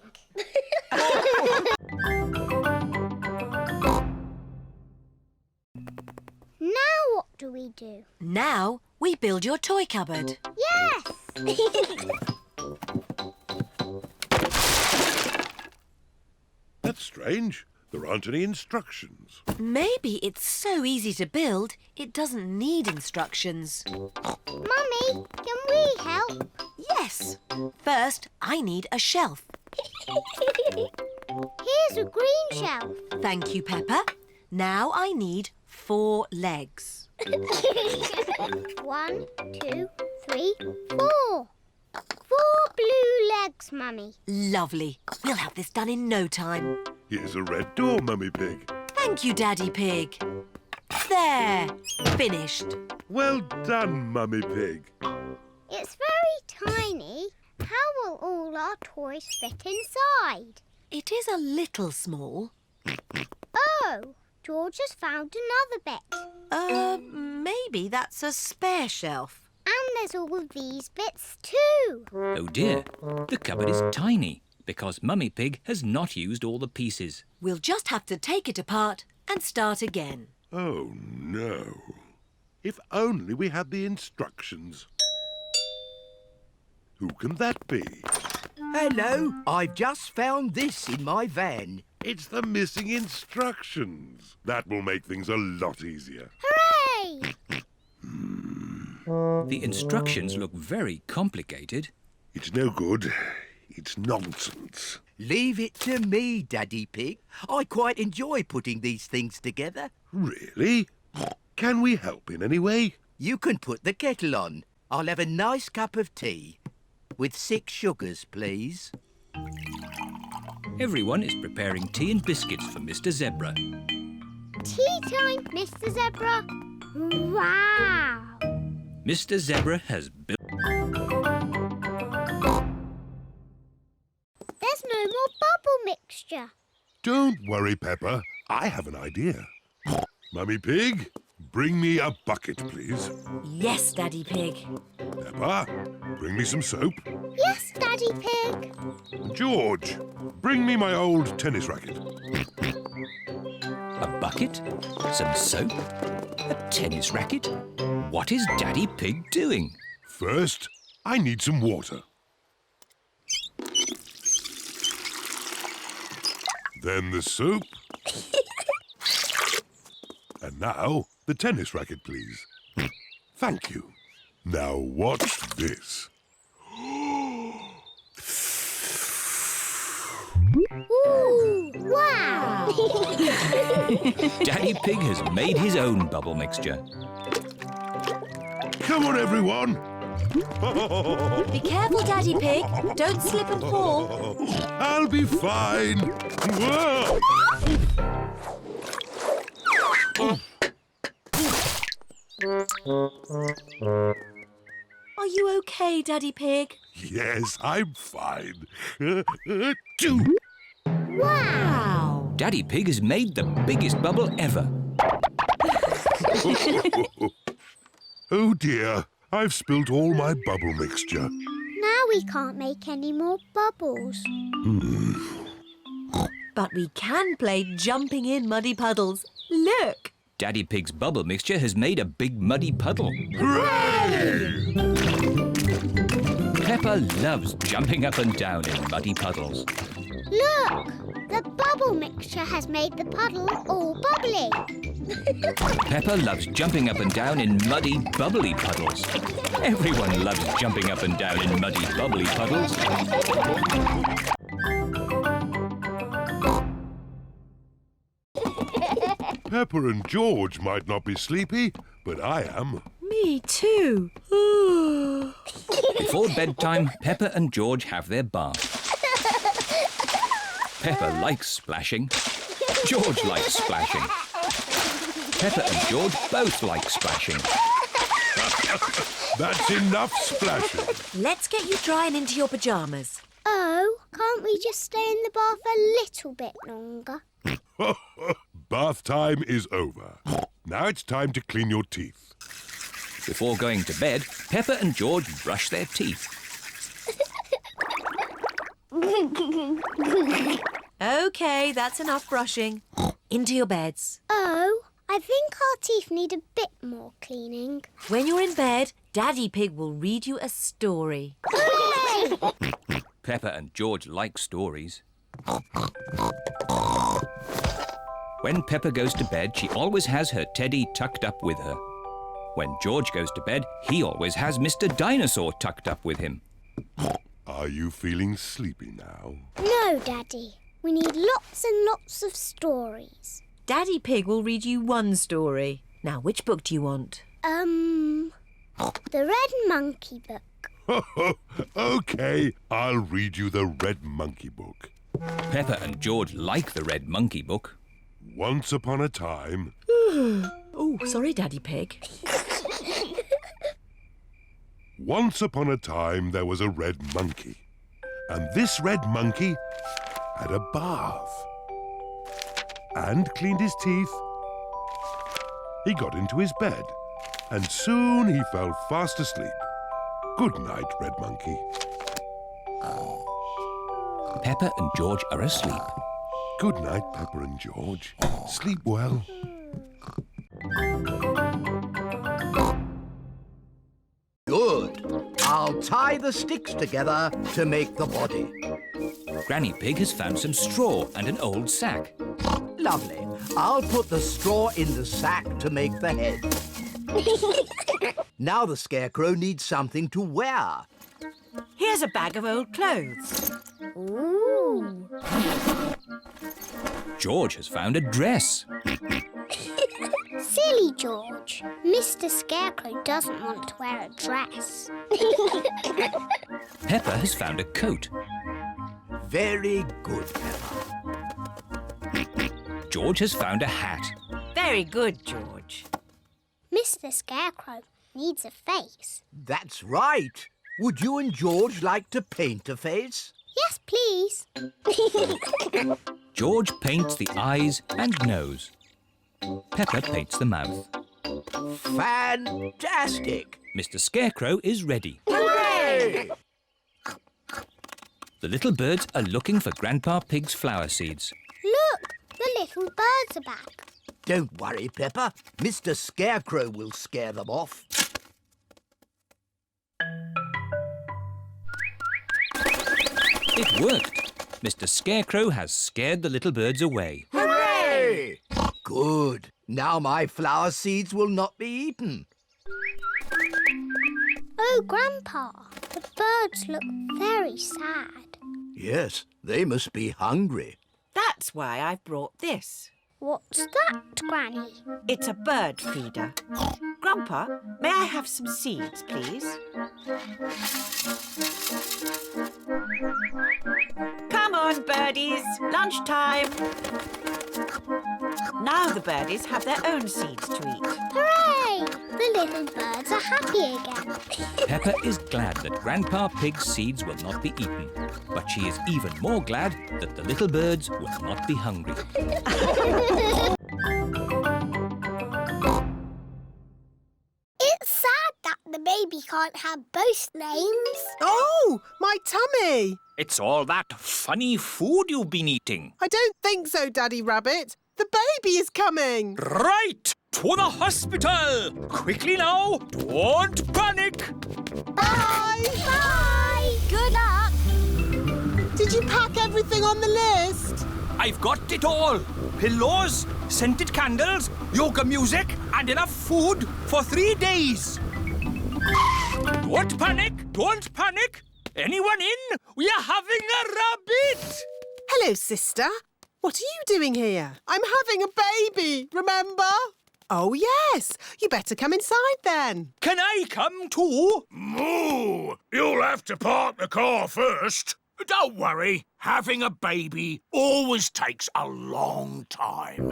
Now what do we do? Now we build your toy cupboard. Yes! That's strange. There aren't any instructions. Maybe it's so easy to build, it doesn't need instructions. Mummy, can we help? Yes. First, I need a shelf. Here's a green shelf. Thank you, Peppa. Now I need 4 legs. 1, 2, 3, 4. 4 blue legs, Mummy. Lovely. We'll have this done in no time. Here's a red door, Mummy Pig. Thank you, Daddy Pig. There. Finished. Well done, Mummy Pig. It's very tiny. How will all our toys fit inside? It is a little small. Oh, George has found another bit. Maybe that's a spare shelf. And there's all of these bits too. Oh dear, the cupboard is tiny because Mummy Pig has not used all the pieces. We'll just have to take it apart and start again. Oh, no. If only we had the instructions. Who can that be? Hello, I've just found this in my van. It's the missing instructions. That will make things a lot easier. Hooray! The instructions look very complicated. It's no good. It's nonsense. Leave it to me, Daddy Pig. I quite enjoy putting these things together. Really? Can we help in any way? You can put the kettle on. I'll have a nice cup of tea. With 6 sugars, please. Everyone is preparing tea and biscuits for Mr. Zebra. Tea time, Mr. Zebra. Wow! Mr. Zebra has built... There's no more bubble mixture. Don't worry, Peppa. I have an idea. Mummy Pig, bring me a bucket, please. Yes, Daddy Pig. Peppa, bring me some soap. Yes, Daddy Pig. George, bring me my old tennis racket. A bucket? Some soap? A tennis racket? What is Daddy Pig doing? First, I need some water. Then the soap. And now, the tennis racket, please. Thank you. Now watch this. Ooh, wow! Daddy Pig has made his own bubble mixture. Come on, everyone. Be careful, Daddy Pig. Don't slip and fall. I'll be fine. Whoa! Are you okay, Daddy Pig? Yes, I'm fine. Wow! Daddy Pig has made the biggest bubble ever. Oh dear, I've spilt all my bubble mixture. Now we can't make any more bubbles. But we can play jumping in muddy puddles. Look! Daddy Pig's bubble mixture has made a big muddy puddle. Hooray! Peppa loves jumping up and down in muddy puddles. Look! The bubble mixture has made the puddle all bubbly. Peppa loves jumping up and down in muddy, bubbly puddles. Everyone loves jumping up and down in muddy, bubbly puddles. Peppa and George might not be sleepy, but I am. Me too. Before bedtime, Peppa and George have their bath. Peppa likes splashing. George likes splashing. Peppa and George both like splashing. That's enough splashing. Let's get you drying into your pyjamas. Oh, can't we just stay in the bath a little bit longer? Bath time is over. Now it's time to clean your teeth. Before going to bed, Peppa and George brush their teeth. OK, that's enough brushing. Into your beds. Oh, I think our teeth need a bit more cleaning. When you're in bed, Daddy Pig will read you a story. Hooray! Peppa and George like stories. When Peppa goes to bed, she always has her teddy tucked up with her. When George goes to bed, he always has Mr. Dinosaur tucked up with him. Are you feeling sleepy now? No, Daddy. We need lots and lots of stories. Daddy Pig will read you one story. Now, which book do you want? The Red Monkey book. OK, I'll read you the Red Monkey book. Peppa and George like the Red Monkey book. Once upon a time... Oh, sorry, Daddy Pig. Once upon a time, there was a red monkey. And this red monkey had a bath. And cleaned his teeth. He got into his bed. And soon he fell fast asleep. Good night, Red Monkey. Peppa and George are asleep. Good night, Peppa and George. Sleep well. Good. I'll tie the sticks together to make the body. Granny Pig has found some straw and an old sack. Lovely. I'll put the straw in the sack to make the head. Now the Scarecrow needs something to wear. Here's a bag of old clothes. Ooh. George has found a dress. Silly George. Mr. Scarecrow doesn't want to wear a dress. Peppa has found a coat. Very good, Peppa. George has found a hat. Very good, George. Mr. Scarecrow needs a face. That's right. Would you and George like to paint a face? Yes, please. George paints the eyes and nose. Peppa paints the mouth. Fantastic! Mr. Scarecrow is ready. Hooray! The little birds are looking for Grandpa Pig's flower seeds. Look, the little birds are back. Don't worry, Peppa. Mr. Scarecrow will scare them off. It worked. Mr. Scarecrow has scared the little birds away. Hooray! Good. Now my flower seeds will not be eaten. Oh, Grandpa, the birds look very sad. Yes, they must be hungry. That's why I've brought this. What's that, Granny? It's a bird feeder. Grandpa, may I have some seeds, please? Come on, birdies. Lunchtime. Now the birdies have their own seeds to eat. Hooray! The little birds are happy again. Peppa is glad that Grandpa Pig's seeds will not be eaten. But she is even more glad that the little birds will not be hungry. It's sad that the baby can't have both names. Oh, my tummy! It's all that funny food you've been eating. I don't think so, Daddy Rabbit. The baby is coming. Right! To the hospital! Quickly now! Don't panic! Bye! Bye! Good luck! Did you pack everything on the list? I've got it all. Pillows, scented candles, yoga music, and enough food for 3 days. Don't panic! Don't panic! Anyone in? We are having a rabbit! Hello, sister. What are you doing here? I'm having a baby, remember? Oh, yes. You better come inside then. Can I come too? Moo! You'll have to park the car first. Don't worry, having a baby always takes a long time.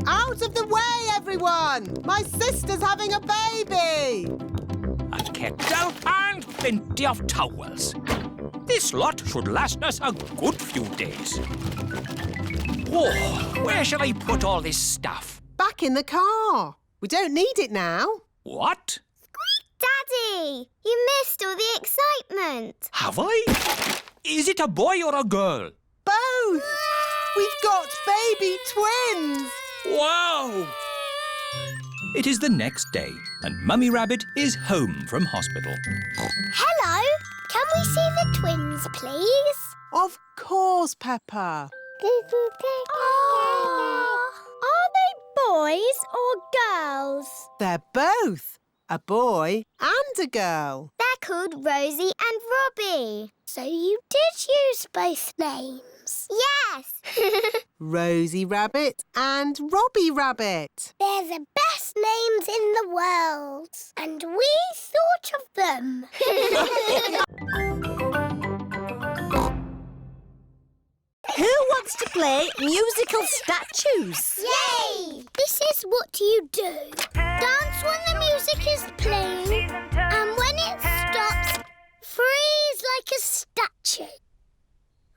Out of the way, everyone! My sister's having a baby! A kettle and plenty of towels. This lot should last us a good few days. Oh, where shall I put all this stuff? Back in the car. We don't need it now. What? Daddy, you missed all the excitement. Have I? Is it a boy or a girl? Both! We've got baby twins! Wow! It is the next day, and Mummy Rabbit is home from hospital. Hello, can we see the twins, please? Of course, Peppa. Are they boys or girls? They're both. A boy and a girl. They're called Rosie and Robbie. So you did use both names? Yes. Rosie Rabbit and Robbie Rabbit. They're the best names in the world. And we thought of them. Who wants to play musical statues? Yay! This is what you do. Dance when the music is playing, and when it stops, freeze like a statue.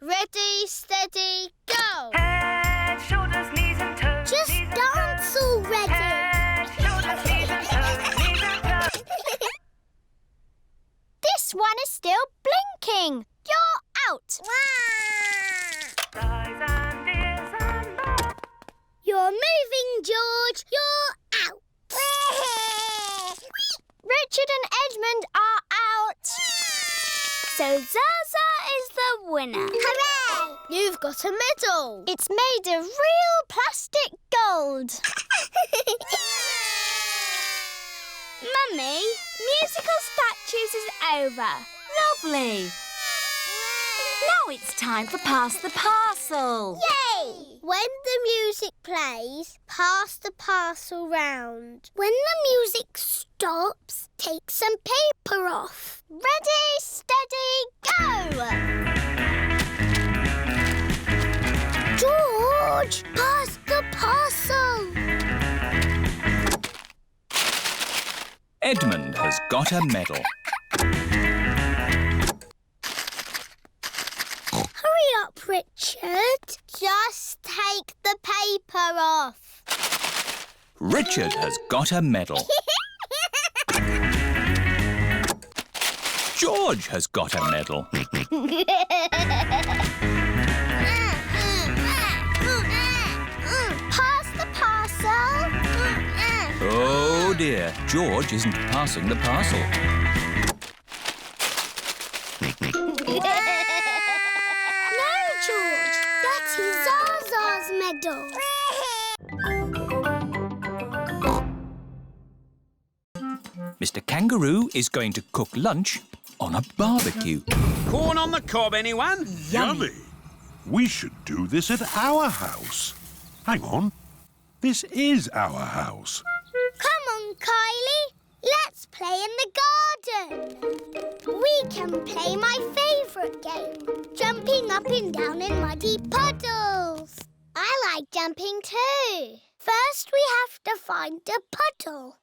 Ready, steady, go! Head, shoulders, knees and toes. Just dance already. Head, shoulders, knees and toes, knees and toes. This one is still blinking. You're out. You're moving, George. You're out. Richard and Edmund are out. So Zaza is the winner. Hooray! You've got a medal. It's made of real plastic gold. Mummy, musical statues is over. Lovely. Now it's time for Pass the Parcel. Yay! When the music plays, pass the parcel round. When the music stops, take some paper off. Ready, steady, go! George, pass the parcel. Edmund has got a medal. Hurry up, Richard. Just take the paper off. Richard has got a medal. George has got a medal. Pass the parcel. Oh dear, George isn't passing the parcel. No, George. That is Zaza's medal. Mr. Kangaroo is going to cook lunch on a barbecue. Corn on the cob, anyone? Yummy. We should do this at our house. Hang on. This is our house. Come on, Kylie. Let's play in the garden. We can play my favourite game, jumping up and down in muddy puddles. I like jumping too. First, we have to find a puddle.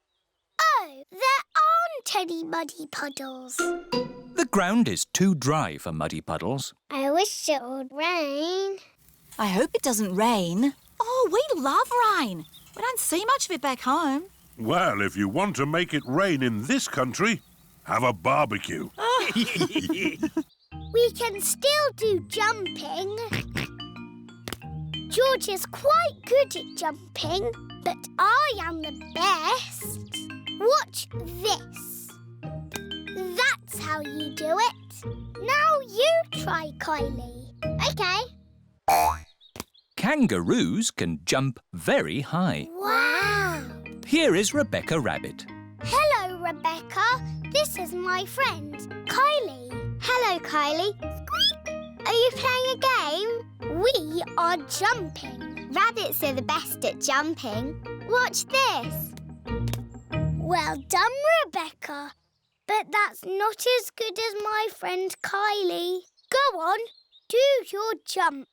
Oh, there aren't any muddy puddles. The ground is too dry for muddy puddles. I wish it would rain. I hope it doesn't rain. Oh, we love rain. We don't see much of it back home. Well, if you want to make it rain in this country, have a barbecue. We can still do jumping. George is quite good at jumping, but I am the best. Watch this. That's how you do it. Now you try, Kylie. OK. Kangaroos can jump very high. Wow. Here is Rebecca Rabbit. Hello, Rebecca. This is my friend, Kylie. Hello, Kylie. Squeak. Are you playing a game? We are jumping. Rabbits are the best at jumping. Watch this. Well done, Rebecca. But that's not as good as my friend Kylie. Go on, do your jump.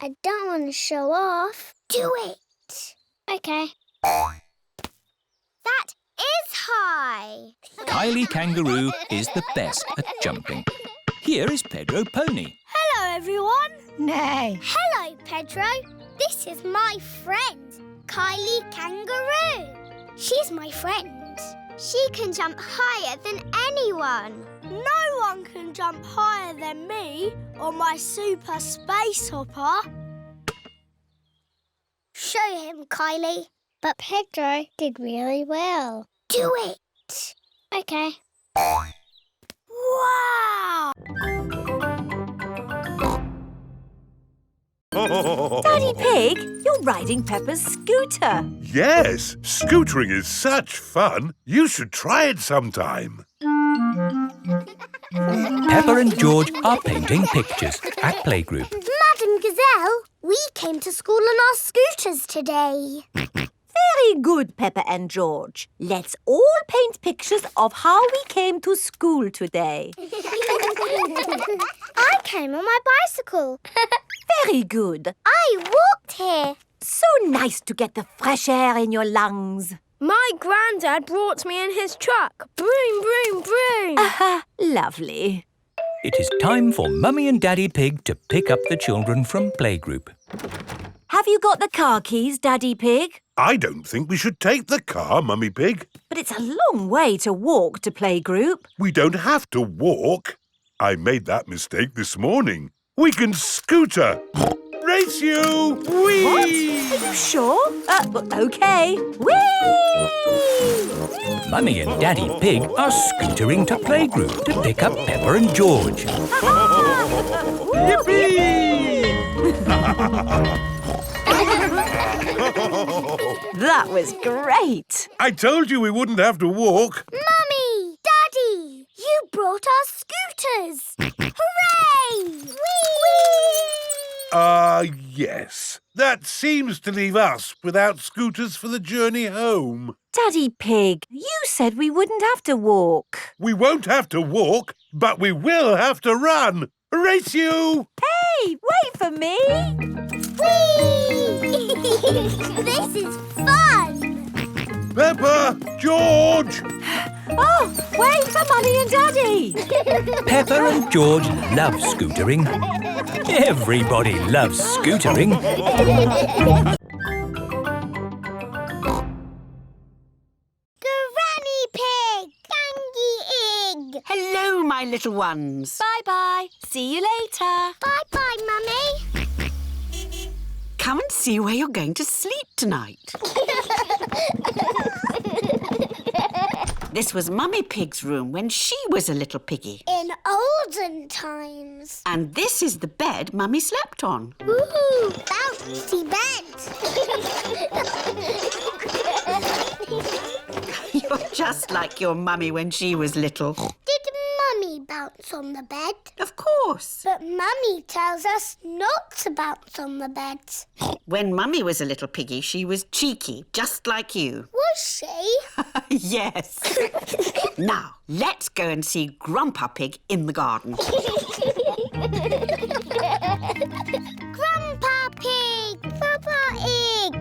I don't want to show off. Do it. OK. That is high. Kylie Kangaroo is the best at jumping. Here is Pedro Pony. Hello, everyone. Nay. Hello, Pedro. This is my friend, Kylie Kangaroo. She's my friend. She can jump higher than anyone. No one can jump higher than me or my super space hopper. Show him, Kylie. But Pedro did really well. Do it. OK. Wow! Daddy Pig, you're riding Peppa's scooter. Yes, scootering is such fun. You should try it sometime. Peppa and George are painting pictures at Playgroup. Madam Gazelle, we came to school on our scooters today. Very good, Peppa and George. Let's all paint pictures of how we came to school today. I came on my bicycle. Very good. I walked here. So nice to get the fresh air in your lungs. My granddad brought me in his truck. Broom, broom, broom. Lovely. It is time for Mummy and Daddy Pig to pick up the children from Playgroup. Have you got the car keys, Daddy Pig? I don't think we should take the car, Mummy Pig. But it's a long way to walk to Playgroup. We don't have to walk. I made that mistake this morning. We can scooter. Race you! Whee! What? Are you sure? OK. Whee! Mummy and Daddy Pig are scootering to Playgroup to pick up Peppa and George. That was great. I told you we wouldn't have to walk. Mummy! Daddy! You brought our scooters! Hooray! Whee! Yes. That seems to leave us without scooters for the journey home. Daddy Pig, you said we wouldn't have to walk. We won't have to walk, but we will have to run. Race you! Hey, wait for me. Whee! This is fun! Peppa! George! Oh, wait for Mummy and Daddy. Peppa and George love scootering. Everybody loves scootering. Granny Pig! Gangy Egg! Hello, my little ones. Bye-bye. See you later. Bye-bye, Mummy. Come and see where you're going to sleep tonight. This was Mummy Pig's room when she was a little piggy. In olden times. And this is the bed Mummy slept on. Ooh, bouncy bed. You're just like your mummy when she was little. Did Mummy bounce on the bed? Of course. But Mummy tells us not to bounce on the bed. When Mummy was a little piggy, she was cheeky, just like you. Was she? Yes. Now, let's go and see Grandpa Pig in the garden. Grandpa Pig! Peppa Pig!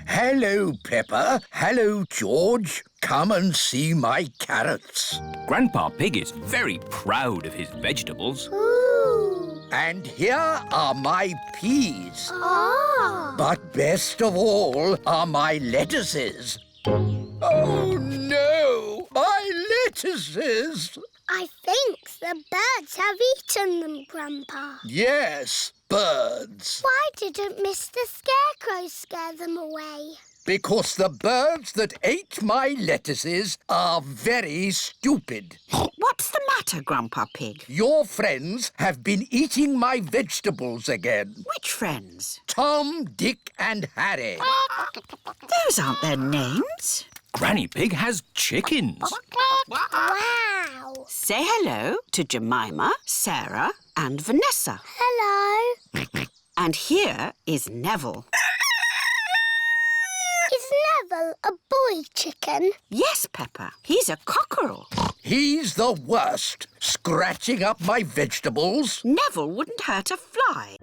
Hello, Peppa. Hello, George. Come and see my carrots. Grandpa Pig is very proud of his vegetables. Ooh. And here are my peas. Ah. But best of all are my lettuces. Oh, no! My lettuces! I think the birds have eaten them, Grandpa. Yes, birds. Why didn't Mr. Scarecrow scare them away? Because the birds that ate my lettuces are very stupid. What's the matter, Grandpa Pig? Your friends have been eating my vegetables again. Which friends? Tom, Dick and Harry. Those aren't their names. Granny Pig has chickens. Wow! Say hello to Jemima, Sarah and Vanessa. Hello. And here is Neville. Is Neville a boy chicken? Yes, Peppa. He's a cockerel. He's the worst, scratching up my vegetables. Neville wouldn't hurt a fly.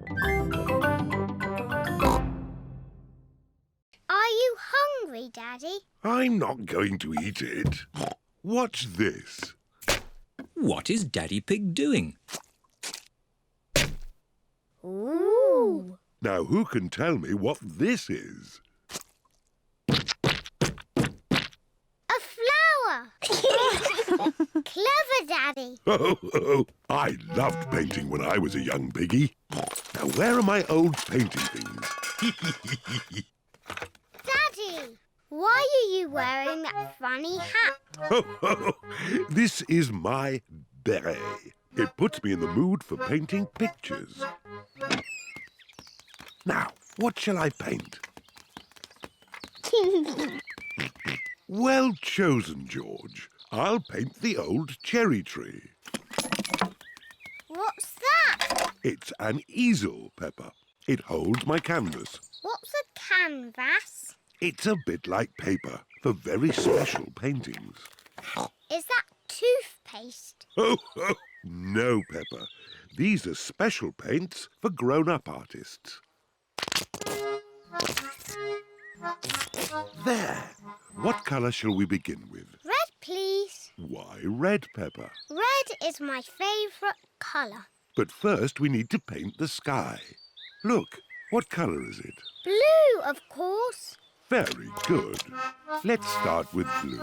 Are you hungry, Daddy? I'm not going to eat it. What's this? What is Daddy Pig doing? Ooh. Now, who can tell me what this is? A flower. Clever, Daddy. Oh, I loved painting when I was a young piggy. Now, where are my old painting things? Daddy, why are you wearing that funny hat? This is my beret. It puts me in the mood for painting pictures. Now, what shall I paint? Well chosen, George. I'll paint the old cherry tree. What's that? It's an easel, Peppa. It holds my canvas. What's a canvas? It's a bit like paper for very special paintings. Is that toothpaste? Oh, no, Peppa. These are special paints for grown-up artists. There. What colour shall we begin with? Red, please. Why red, Peppa? Red is my favourite colour. But first we need to paint the sky. Look, what colour is it? Blue, of course. Very good. Let's start with blue.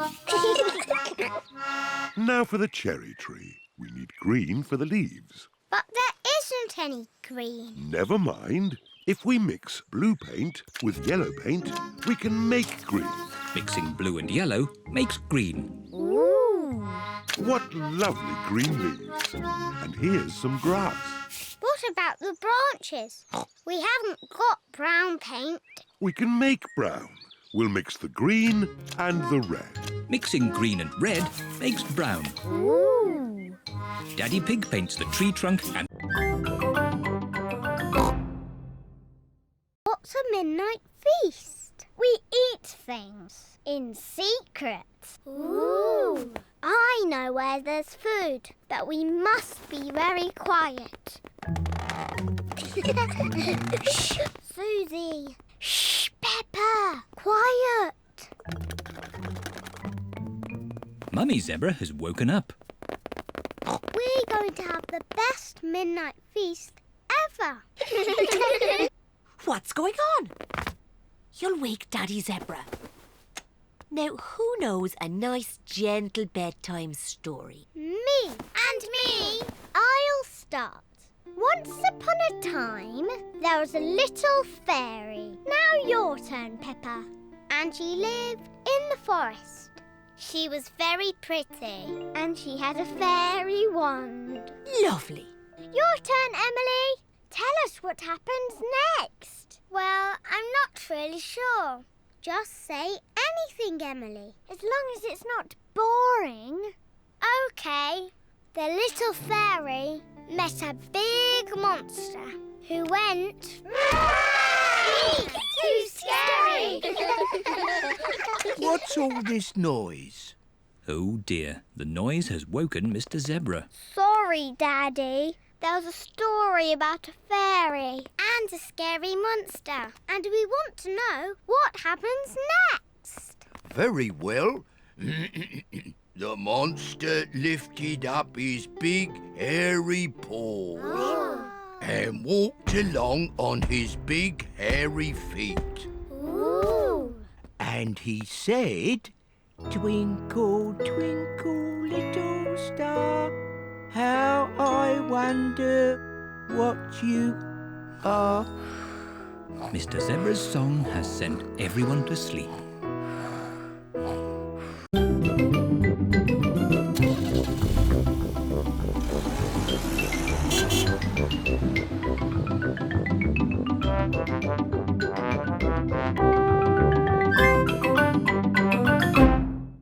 Now for the cherry tree. We need green for the leaves. But there isn't any green. Never mind. If we mix blue paint with yellow paint, we can make green. Mixing blue and yellow makes green. Ooh. What lovely green leaves. And here's some grass. What about the branches? We haven't got brown paint. We can make brown. We'll mix the green and the red. Mixing green and red makes brown. Ooh. Daddy Pig paints the tree trunk and... What's a midnight feast? We eat things in secret. Ooh. I know where there's food, but we must be very quiet. Shh, Susie. Shh, Peppa. Quiet. Mummy Zebra has woken up. We're going to have the best midnight feast ever. What's going on? You'll wake Daddy Zebra. Now, who knows a nice, gentle bedtime story? Me. And me. I'll start. Once upon a time, there was a little fairy. Now your turn, Peppa. And she lived in the forest. She was very pretty, and she had a fairy wand. Lovely. Your turn, Emily. Tell us what happens next. Well, I'm not really sure. Just say anything, Emily, as long as it's not boring. OK. The little fairy met a big monster who went... Too scary! What's all this noise? Oh dear, the noise has woken Mr. Zebra. Sorry, Daddy. There was a story about a fairy and a scary monster, and we want to know what happens next. Very well. The monster lifted up his big, hairy paws and walked along on his big, hairy feet. Ooh. And he said, "Twinkle, twinkle, little star, how I wonder what you are." Mr. Zebra's song has sent everyone to sleep.